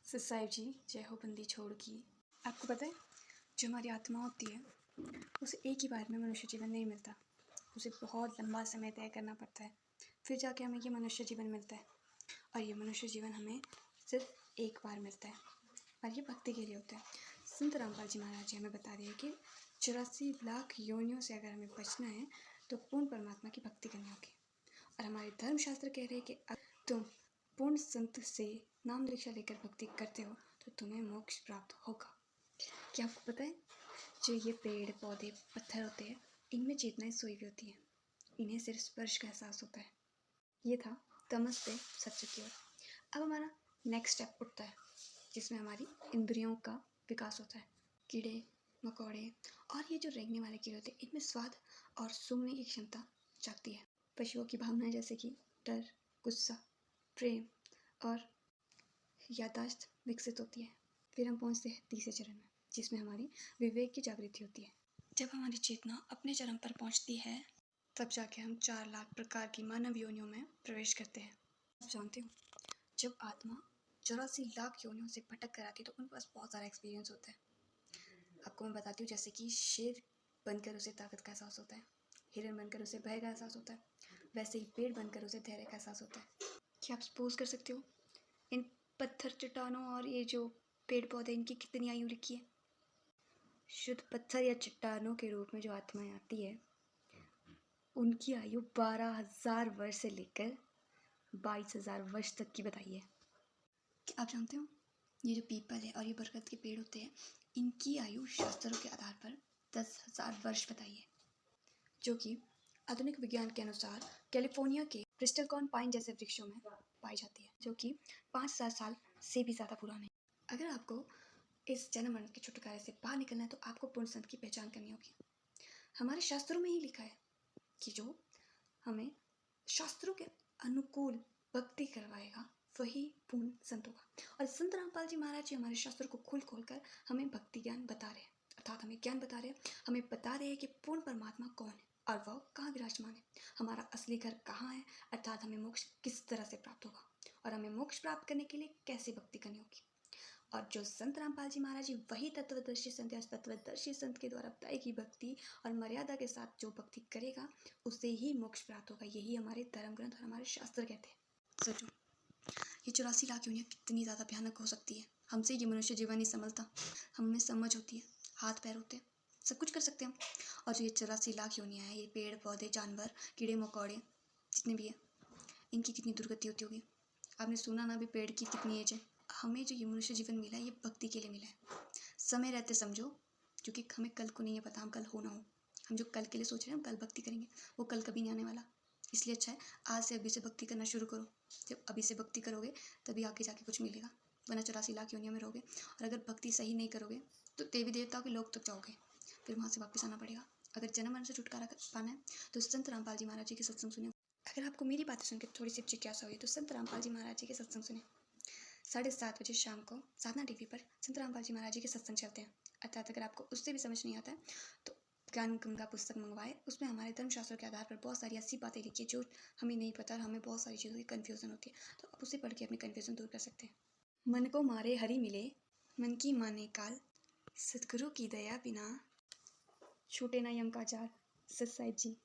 सत साहिब जी, जय हो बंदी छोड़ की। आपको पता है, जो हमारी आत्मा होती है उसे एक ही बार में मनुष्य जीवन नहीं मिलता। उसे बहुत लंबा समय तय करना पड़ता है, फिर जाके हमें ये मनुष्य जीवन मिलता है। और ये मनुष्य जीवन हमें सिर्फ एक बार मिलता है और ये भक्ति के लिए होता है। संत रामपाल जी महाराज जी हमें बता रहे हैं कि 84 लाख योनियों से अगर हमें बचना है तो पूर्ण परमात्मा की भक्ति करनी होगी। और हमारे धर्मशास्त्र कह रहे हैं कि तुम पूर्ण संत से नाम दीक्षा लेकर भक्ति करते हो तो तुम्हें मोक्ष प्राप्त होगा। क्या आपको पता है, जो ये पेड़ पौधे पत्थर होते हैं इनमें चेतनाएं सोई हुई होती हैं, इन्हें सिर्फ स्पर्श का एहसास होता है। ये था तमस से सत्य की ओर। अब हमारा नेक्स्ट स्टेप उठता है जिसमें हमारी इंद्रियों का विकास होता है। कीड़े मकोड़े और ये जो रेंगने वाले कीड़े होते हैं इनमें स्वाद और सूंघने की क्षमता जागती है। पशुओं की भावनाएं जैसे कि डर, गुस्सा, प्रेम और याददाश्त विकसित होती है। फिर हम पहुंचते हैं तीसरे चरण में जिसमें हमारी विवेक की जागृति होती है। जब हमारी चेतना अपने चरम पर पहुंचती है तब जाके हम 4 लाख प्रकार की मानव योनियों में प्रवेश करते हैं। आप जानते हो, जब आत्मा 84 लाख योनियों से भटक कर आती है तो उनके पास बहुत सारा एक्सपीरियंस होता है। आपको मैं बताती हूँ, जैसे कि शेर बनकर उसे ताकत का एहसास होता है, हिरण बनकर उसे भय का एहसास होता है, वैसे ही पेड़ बनकर उसे धैर्य का एहसास होता है। क्या आप सपोज कर सकते हो इन पत्थर चट्टानों और ये जो पेड़ पौधे इनकी कितनी आयु लिखी है? शुद्ध पत्थर या चट्टानों के रूप में जो आत्माएं आती है उनकी आयु 12,000 वर्ष से लेकर 22,000 वर्ष तक की बताई है। क्या आप जानते हो, ये जो पीपल है और ये बरगद के पेड़ होते हैं इनकी आयु शास्त्रों के आधार पर 10,000 वर्ष बताई है, जो कि आधुनिक विज्ञान के अनुसार कैलिफोर्निया के ब्रिस्टलकॉन पाइन जैसे वृक्षों में पाई जाती है, जो कि 5,000 साल से भी ज़्यादा पुराने हैं। अगर आपको इस जन्म मरण के छुटकारे से बाहर निकलना है तो आपको पूर्ण संत की पहचान करनी होगी। हमारे शास्त्रों में ही लिखा है कि जो हमें शास्त्रों के अनुकूल भक्ति करवाएगा वही पूर्ण संत होगा। और संत रामपाल जी महाराज जी हमारे शास्त्रों को खोल खोल कर हमें भक्ति ज्ञान बता रहे हैं, अर्थात हमें ज्ञान बता रहे हैं, हमें बता रहे हैं कि पूर्ण परमात्मा कौन है और वह कहाँ विराजमान है, हमारा असली घर कहाँ है, अर्थात हमें मोक्ष किस तरह से प्राप्त होगा और हमें मोक्ष प्राप्त करने के लिए कैसे भक्ति करनी होगी। और जो संत रामपाल जी महाराज जी वही तत्वदर्शी संत या तत्वदर्शी संत के द्वारा बताई गई भक्ति और मर्यादा के साथ जो भक्ति करेगा उसे ही मोक्ष प्राप्त होगा। यही हमारे धर्म ग्रंथ और हमारे शास्त्र कहते हैं। सोचो, ये 84 लाख योनियाँ कितनी ज़्यादा भयानक हो सकती है। हमसे ये मनुष्य जीवन नहीं संभलता, हमें समझ होती है, हाथ पैर होते हैं, सब कुछ कर सकते हैं। और जो ये 84 लाख योनियाँ हैं, ये पेड़ पौधे जानवर कीड़े मकोड़े जितने भी हैं इनकी कितनी दुर्गति होती होगी। आपने सुना ना भी पेड़ की कितनी एज है। हमें जो ये मनुष्य जीवन मिला है ये भक्ति के लिए मिला है। समय रहते समझो, क्योंकि हमें कल को नहीं है पता, हम कल हो ना हो। हम जो कल के लिए सोच रहे हैं हम कल भक्ति करेंगे, वो कल कभी नहीं आने वाला। इसलिए अच्छा है आज से अभी से भक्ति करना शुरू करो। जब अभी से भक्ति करोगे तभी आगे जाके कुछ मिलेगा, वरना 84 लाख योनियों में रहोगे। और अगर भक्ति सही नहीं करोगे तो देवी देवताओं के लोक तक जाओगे, फिर वहाँ से वापस आना पड़ेगा। अगर जन्म मरण से छुटकारा पाना है तो संत रामपाल जी महाराज जी के सत्संग सुने। अगर आपको मेरी बातें सुन के थोड़ी सी जिज्ञासा हुई तो संत रामपाल जी महाराज जी के सत्संग सुने। 7:30 बजे शाम को साधना टीवी पर संत रामपाल जी महाराज जी के सत्संग चलते हैं। अर्थात अगर आपको उससे भी समझ नहीं आता है तो ज्ञान गंगा पुस्तक मंगवाए, उसमें हमारे धर्मशास्त्रों के आधार पर बहुत सारी ऐसी बातें लिखी है जो हमें नहीं पता और हमें बहुत सारी चीज़ों की कन्फ्यूज़न होती है, तो आप उसे पढ़ के अपनी कन्फ्यूज़न दूर कर सकते हैं। मन को मारे हरि मिले, मन की माने काल, सतगुरु की दया बिना छूटे ना यम का जाल। सत साहिब जी।